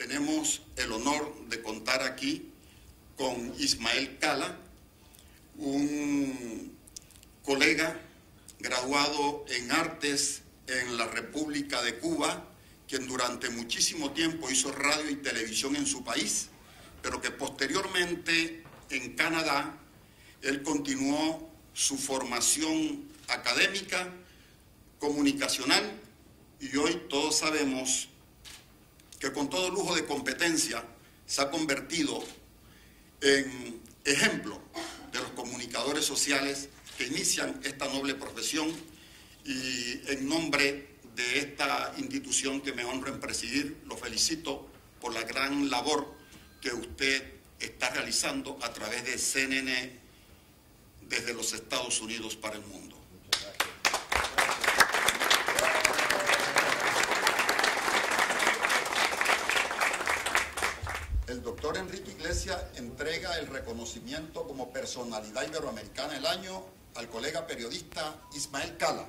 tenemos el honor de contar aquí con Ismael Cala, un colega graduado en Artes en la República de Cuba, quien durante muchísimo tiempo hizo radio y televisión en su país, pero que posteriormente en Canadá él continuó su formación académica, comunicacional, y hoy todos sabemos que con todo lujo de competencia se ha convertido en ejemplo de los comunicadores sociales que inician esta noble profesión, y en nombre de esta institución que me honro en presidir, lo felicito por la gran labor que usted está realizando a través de CNN desde los Estados Unidos para el mundo. El doctor Enrique Iglesias entrega el reconocimiento como personalidad iberoamericana del año al colega periodista Ismael Cala.